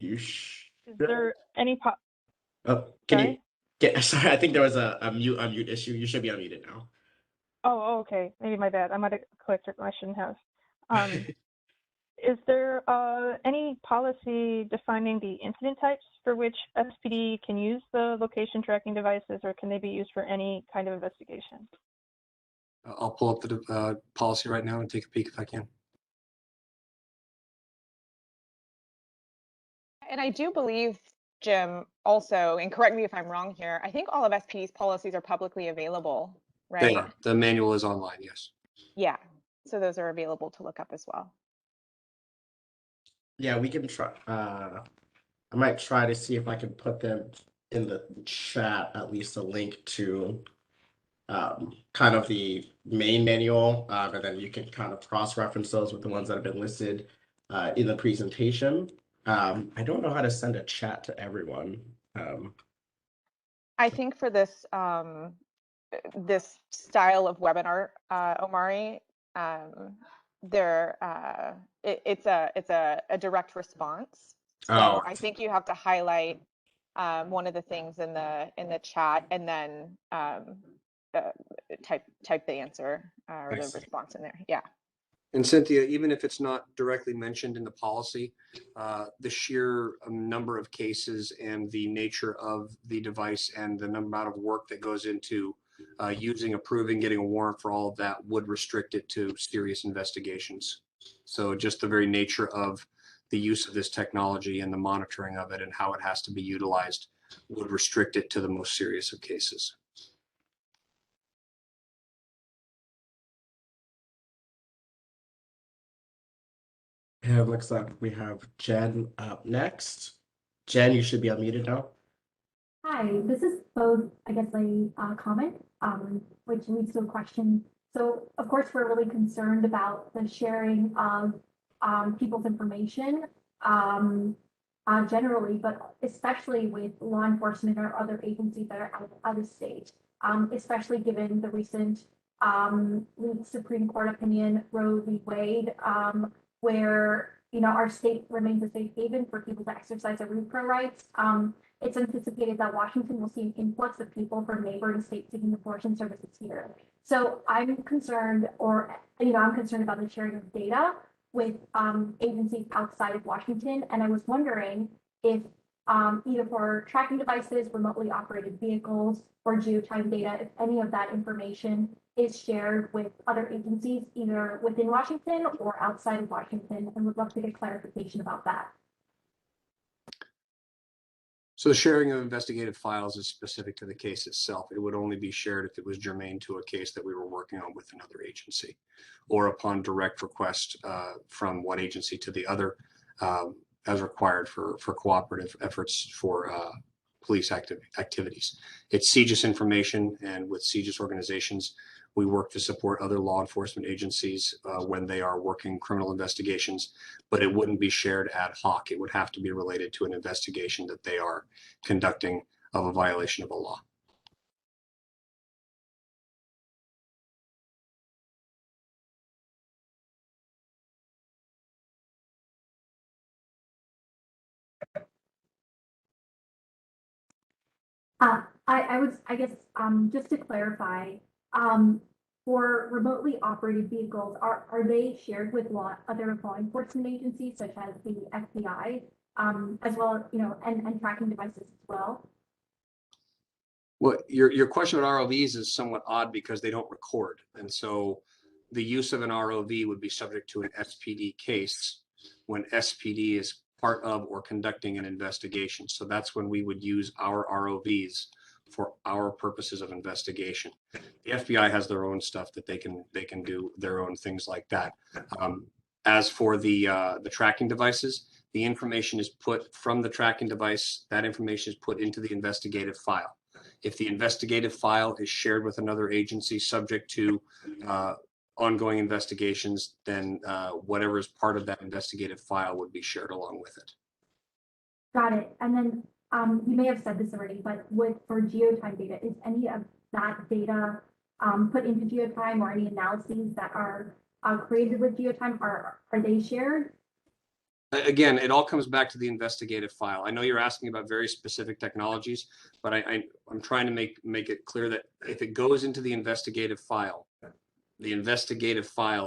Is there any Oh, can Sorry? you get? Sorry, I think there was a unmute issue. You should be unmuted now. Oh, okay. Maybe my bad. I might have clicked it. I shouldn't have. Is there any policy defining the incident types for which SPD can use the location tracking devices, or can they be used for any kind of investigation? I'll pull up the policy right now and take a peek if I can. And I do believe, Jim, also, and correct me if I'm wrong here, I think all of SPD's policies are publicly available, right? They are. The manual is online, yes. Yeah, so those are available to look up as well. Yeah, we can try. I might try to see if I can put them in the chat, at least a link to kind of the main manual, and then you can kind of cross-reference those with the ones that have been listed in the presentation. I don't know how to send a chat to everyone. I think for this this style of webinar, Omari, it's a direct response. So Oh, I think you have to highlight one of the things in the chat and then type the answer or I the see. response in there. Yeah. And Cynthia, even if it's not directly mentioned in the policy, the sheer number of cases and the nature of the device and the amount of work that goes into using, approving, getting a warrant for all of that would restrict it to serious investigations. So just the very nature of the use of this technology and the monitoring of it and how it has to be utilized would restrict it to the most serious of cases. Yeah, it looks like we have Jen up next. Jen, you should be unmuted now. Hi, this is both, I guess, a comment, which leads to a question. So, of course, we're really concerned about the sharing of people's information generally, but especially with law enforcement or other agencies that are out of state, especially given the recent Supreme Court opinion, Roe v. Wade, where our state remains a safe haven for people to exercise their REPRO rights. It's anticipated that Washington will see an influx of people from neighboring states seeking abortion services here. So I'm concerned, I'm concerned about the sharing of data with agencies outside of Washington. And I was wondering if either for tracking devices, remotely operated vehicles, or geotime data, if any of that information is shared with other agencies, either within Washington or outside of Washington, and would love to get clarification about that. So the sharing of investigative files is specific to the case itself. It would only be shared if it was germane to a case that we were working on with another agency, or upon direct request from one agency to the other, as required for cooperative efforts for police activities. It's CJIS information, and with CJIS organizations, we work to support other law enforcement agencies when they are working criminal investigations, but it wouldn't be shared ad hoc. It would have to be related to an investigation that they are conducting of a violation of a law. I guess, just to clarify, for remotely operated vehicles, are they shared with other law enforcement agencies such as the FBI, as well, and tracking devices as well? Well, your question about ROVs is somewhat odd because they don't record. And so the use of an ROV would be subject to an SPD case when SPD is part of or conducting an investigation. So that's when we would use our ROVs for our purposes of investigation. The FBI has their own stuff that they can do their own things like that. As for the tracking devices, the information is put from the tracking device. That information is put into the investigative file. If the investigative file is shared with another agency subject to ongoing investigations, then whatever is part of that investigative file would be shared along with it. Got it. And then you may have said this already, but for geotime data, is any of that data put into geotime, or any analyses that are created with geotime, are they shared? Again, it all comes back to the investigative file. I know you're asking about very specific technologies, but I'm trying to make it clear that if it goes into the investigative file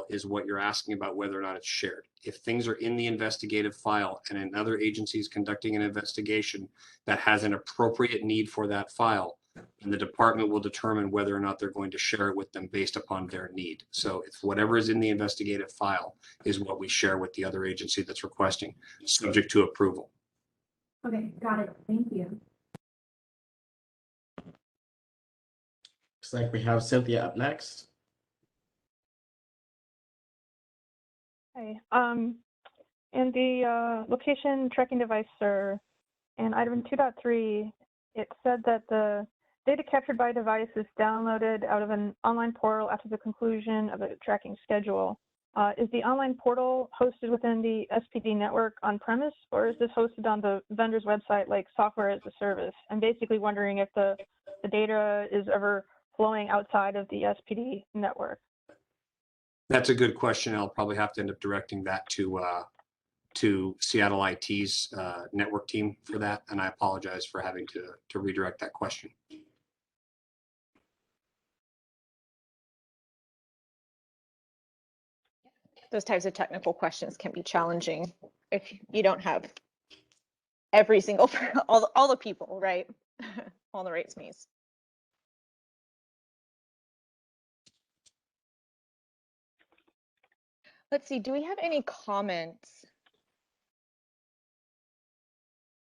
is what you're asking about, whether or not it's shared. If things are in the investigative file and another agency is conducting an investigation that has an appropriate need for that file, and the department will determine whether or not they're going to share it with them based upon their need. So if whatever is in the investigative file is what we share with the other agency that's requesting, subject to approval. Okay, got it. Thank you. Looks like we have Cynthia up next. Okay. In the location tracking device, sir, in item 2.3, it said that the data captured by device is downloaded out of an online portal after the conclusion of the tracking schedule. Is the online portal hosted within the SPD network on premise, or is this hosted on the vendor's website like software as a service? I'm basically wondering if the data is ever flowing outside of the SPD network. That's a good question. I'll probably have to end up directing that to Seattle IT's network team for that, and I apologize for having to redirect that question. Those types of technical questions can be challenging if you don't have every single, all the people, right? All the rates me's. Let's see, do we have any comments?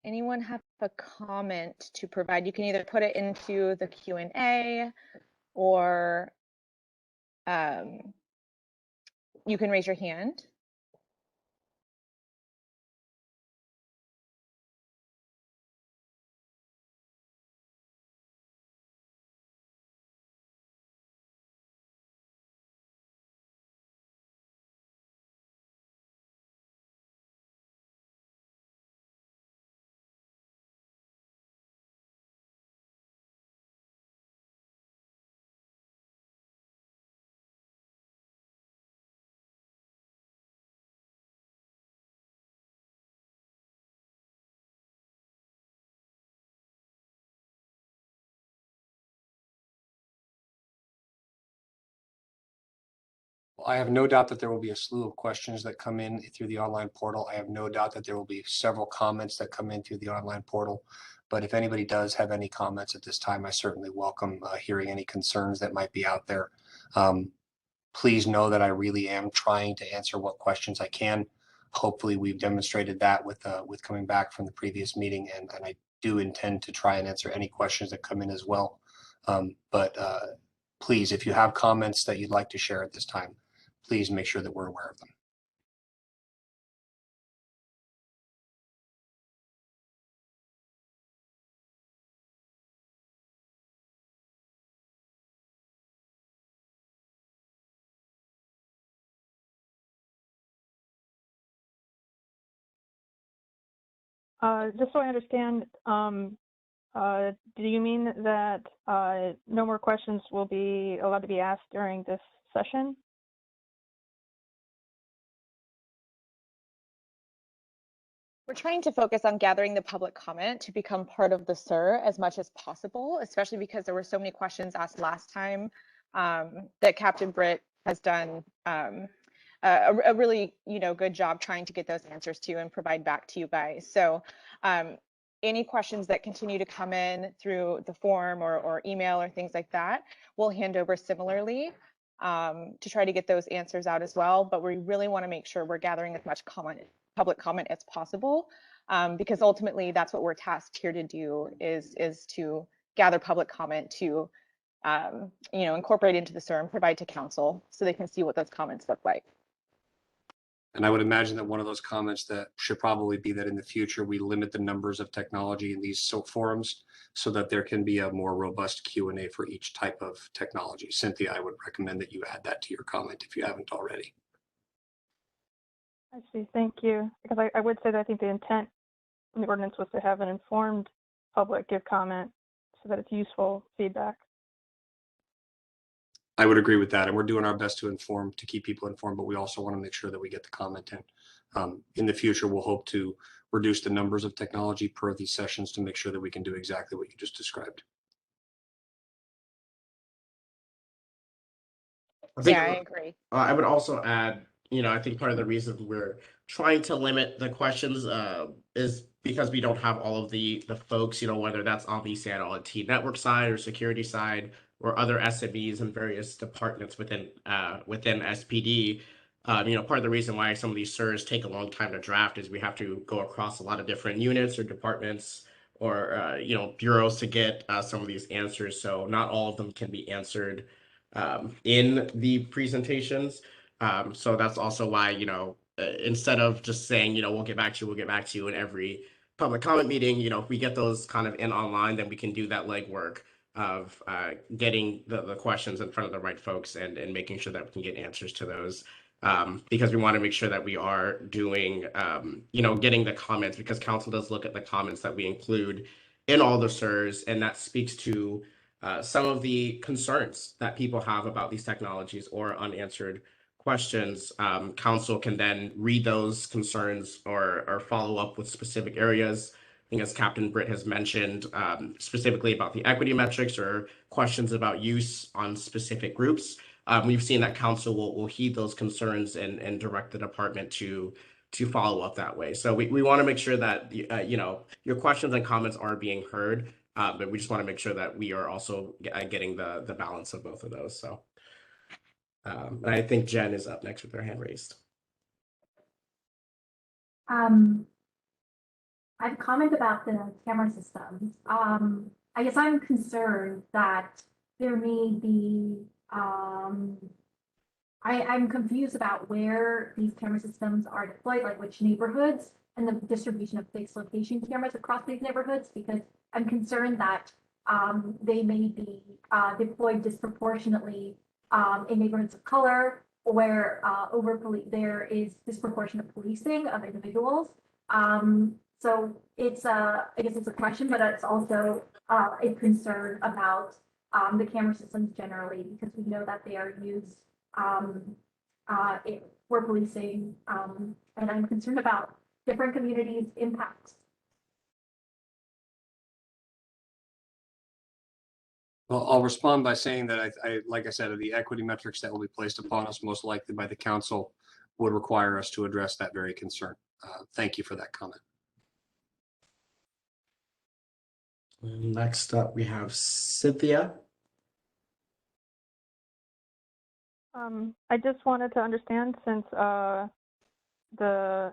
Anyone have a comment to provide? You can either put it into the Q&A or you can raise your hand. I have no doubt that there will be a slew of questions that come in through the online portal. I have no doubt that there will be several comments that come in through the online portal. But if anybody does have any comments at this time, I certainly welcome hearing any concerns that might be out there. Please know that I really am trying to answer what questions I can. Hopefully we've demonstrated that with coming back from the previous meeting, and I do intend to try and answer any questions that come in as well. Please, if you have comments that you'd like to share at this time, please make sure that we're aware of them. Just so I understand, do you mean that no more questions will be allowed to be asked during this session? We're trying to focus on gathering the public comment to become part of the SIR as much as possible, especially because there were so many questions asked last time that Captain Britt has done a really good job trying to get those answers to and provide back to you guys. So any questions that continue to come in through the form or email or things like that, we'll hand over similarly to try to get those answers out as well. But we really want to make sure we're gathering as much public comment as possible, because ultimately that's what we're tasked here to do is to gather public comment to incorporate into the SIR and provide to council so they can see what those comments look like. And I would imagine that one of those comments that should probably be that in the future, we limit the numbers of technology in these forums so that there can be a more robust Q&A for each type of technology. Cynthia, I would recommend that you add that to your comment if you haven't already. I see, thank you. Because I would say that I think the intent in the ordinance was to have an informed public give comment so that it's useful feedback. I would agree with that, and we're doing our best to keep people informed, but we also want to make sure that we get the comment in. In the future, we'll hope to reduce the numbers of technology per these sessions to make sure that we can do exactly what you just described. Yeah, I agree. I would also add, I think part of the reason we're trying to limit the questions is because we don't have all of the folks, whether that's on the Seattle IT network side or security side or other SMEs and various departments within SPD. Part of the reason why some of these SIRs take a long time to draft is we have to go across a lot of different units or departments or bureaus to get some of these answers. So not all of them can be answered in the presentations. So that's also why, instead of just saying, we'll get back to you, we'll get back to you in every public comment meeting, if we get those kind of in online, then we can do that legwork of getting the questions in front of the right folks and making sure that we can get answers to those. Because we want to make sure that we are doing, getting the comments, because council does look at the comments that we include in all the SIRs, and that speaks to some of the concerns that people have about these technologies or unanswered questions. Council can then read those concerns or follow up with specific areas. I think, as Captain Britt has mentioned, specifically about the equity metrics or questions about use on specific groups. We've seen that council will heed those concerns and direct the department to follow up that way. So we want to make sure that your questions and comments are being heard, but we just want to make sure that we are also getting the balance of both of those. So and I think Jen is up next with her hand raised. I have a comment about the camera systems. I guess I'm concerned that there may be, I'm confused about where these camera systems are deployed, like which neighborhoods, and the distribution of fixed location cameras across these neighborhoods, because I'm concerned that they may be deployed disproportionately in neighborhoods of color, where there is disproportionate policing of individuals. So it's I guess it's a question, but it's also a concern about the camera systems generally, because we know that they are used for policing, and I'm concerned about different communities' impacts. Well, I'll respond by saying that like I said, the equity metrics that will be placed upon us, most likely by the council, would require us to address that very concern. Thank you for that comment. Next up, we have Cynthia. I just wanted to understand, since the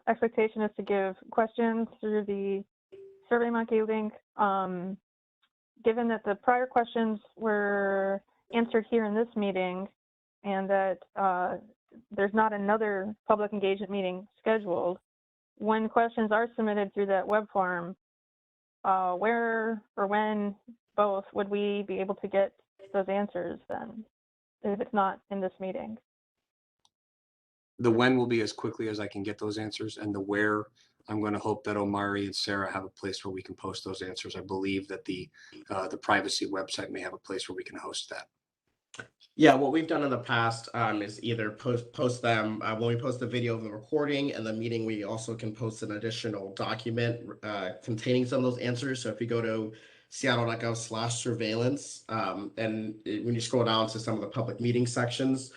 expectation is to give questions through the SurveyMonkey link, given that the prior questions were answered here in this meeting and that there's not another public engagement meeting scheduled, when questions are submitted through that web form, where or when both would we be able to get those answers then, if it's not in this meeting? The when will be as quickly as I can get those answers, and the where, I'm going to hope that Omari and Sarah have a place where we can post those answers. I believe that the privacy website may have a place where we can host that. Yeah, what we've done in the past is either post them when we post the video of the recording and the meeting. We also can post an additional document containing some of those answers. So if you go to seattle.gov/surveillance, and when you scroll down to some of the public meeting sections,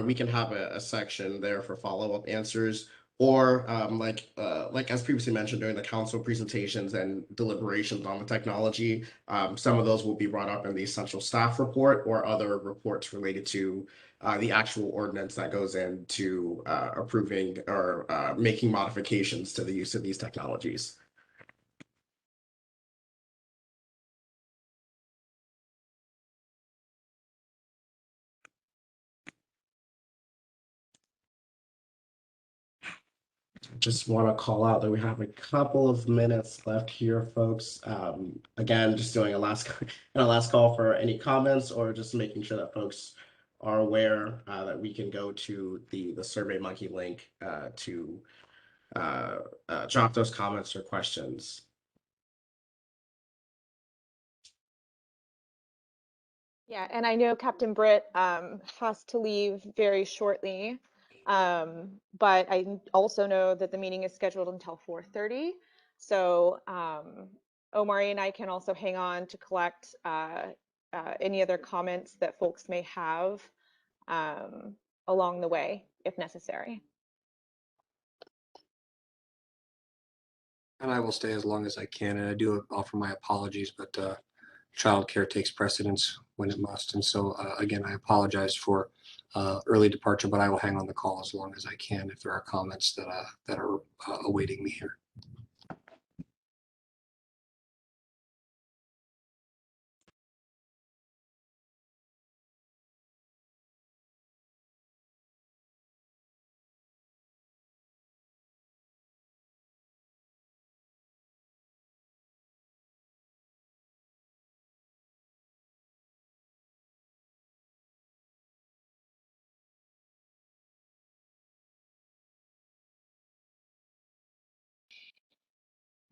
we can have a section there for follow-up answers. Or like as previously mentioned during the council presentations and deliberations on the technology, some of those will be brought up in the essential staff report or other reports related to the actual ordinance that goes into approving or making modifications to the use of these technologies. Just want to call out that we have a couple of minutes left here, folks. Again, just doing a last call for any comments, or just making sure that folks are aware that we can go to the SurveyMonkey link to drop those comments or questions. Yeah, and I know Captain Britt has to leave very shortly, but I also know that the meeting is scheduled until 4:30. So Omari and I can also hang on to collect any other comments that folks may have along the way, if necessary. And I will stay as long as I can. And I do offer my apologies, but childcare takes precedence when it must. And so, again, I apologize for early departure, but I will hang on the call as long as I can if there are comments that are awaiting me here.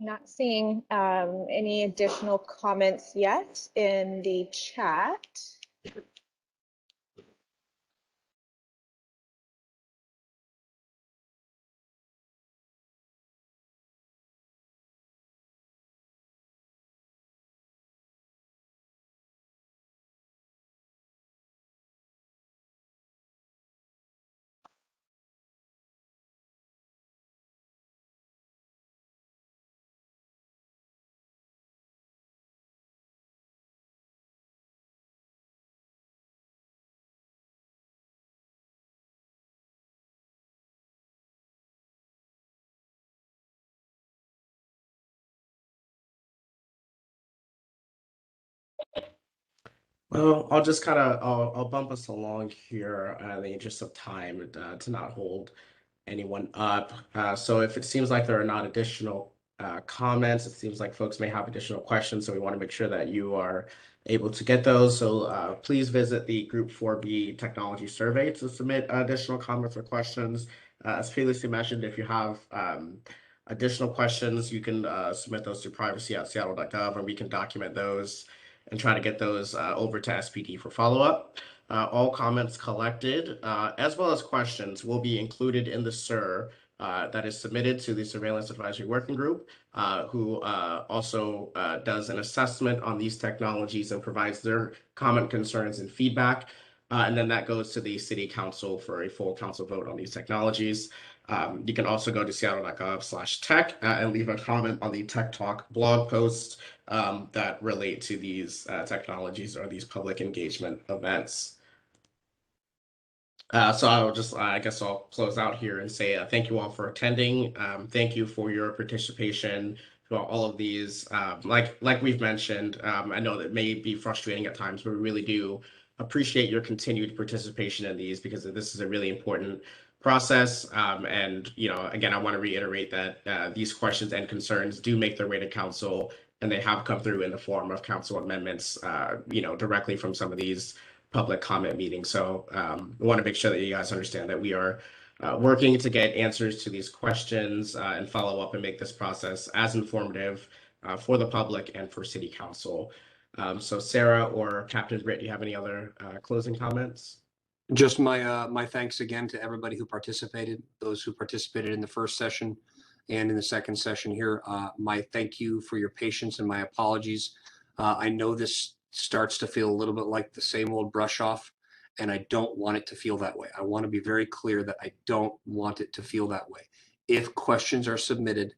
Not seeing any additional comments yet in the chat. Well, I'll just kind of I'll bump us along here in the interest of time to not hold anyone up. So if it seems like there are not additional comments, it seems like folks may have additional questions. So we want to make sure that you are able to get those. So please visit the Group 4B Technology Survey to submit additional comments or questions. As previously mentioned, if you have additional questions, you can submit those to privacy@seattle.gov, and we can document those and try to get those over to SPD for follow-up. All comments collected, as well as questions, will be included in the SIR that is submitted to the Surveillance Advisory Working Group, who also does an assessment on these technologies and provides their comment, concerns, and feedback. And then that goes to the City Council for a full council vote on these technologies. You can also go to seattle.gov/tech and leave a comment on the Tech Talk blog posts that relate to these technologies or these public engagement events. So I'll just, I guess I'll close out here and say thank you all for attending. Thank you for your participation throughout all of these. Like we've mentioned, I know that may be frustrating at times, but we really do appreciate your continued participation in these because this is a really important process. And, you know, again, I want to reiterate that these questions and concerns do make their way to council, and they have come through in the form of council amendments, you know, directly from some of these public comment meetings. So we want to make sure that you guys understand that we are working to get answers to these questions and follow up and make this process as informative for the public and for City Council. So Sarah or Captain Britt, do you have any other closing comments? Just my thanks again to everybody who participated, those who participated in the first session and in the second session here. My thank you for your patience and my apologies. I know this starts to feel a little bit like the same old brush off, and I don't want it to feel that way. I want to be very clear that I don't want it to feel that way. If questions are submitted,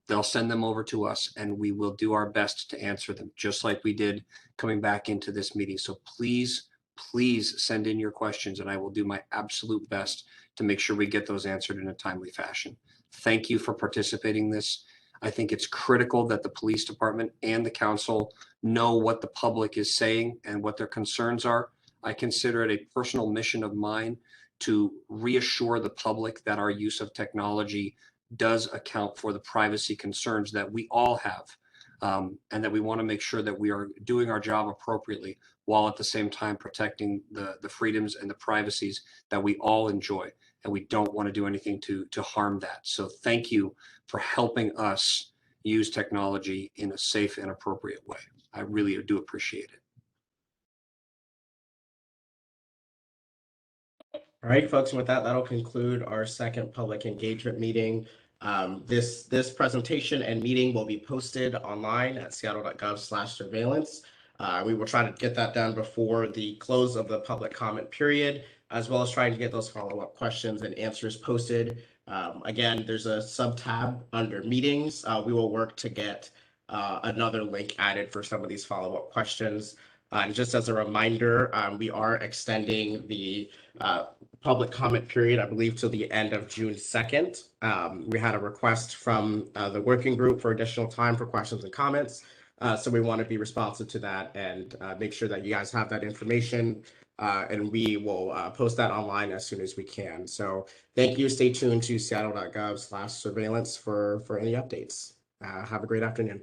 they'll send them over to us and we will do our best to answer them, just like we did coming back into this meeting. So please send in your questions and I will do my absolute best to make sure we get those answered in a timely fashion. Thank you for participating in this. I think it's critical that the police department and the council know what the public is saying and what their concerns are. I consider it a personal mission of mine to reassure the public that our use of technology does account for the privacy concerns that we all have, and that we want to make sure that we are doing our job appropriately while at the same time protecting the freedoms and the privacies that we all enjoy. And we don't want to do anything to harm that. So thank you for helping us use technology in a safe and appropriate way. I really do appreciate it. All right, folks, and with that, that'll conclude our second public engagement meeting. This presentation and meeting will be posted online at seattle.gov/surveillance. We will try to get that done before the close of the public comment period, as well as trying to get those follow-up questions and answers posted. Again, there's a sub-tab under meetings. We will work to get another link added for some of these follow-up questions. And just as a reminder, we are extending the public comment period, I believe, till the end of June 2nd. We had a request from the working group for additional time for questions and comments. So we want to be responsive to that and make sure that you guys have that information. And we will post that online as soon as we can. So thank you. Stay tuned to seattle.gov/surveillance for any updates. Have a great afternoon.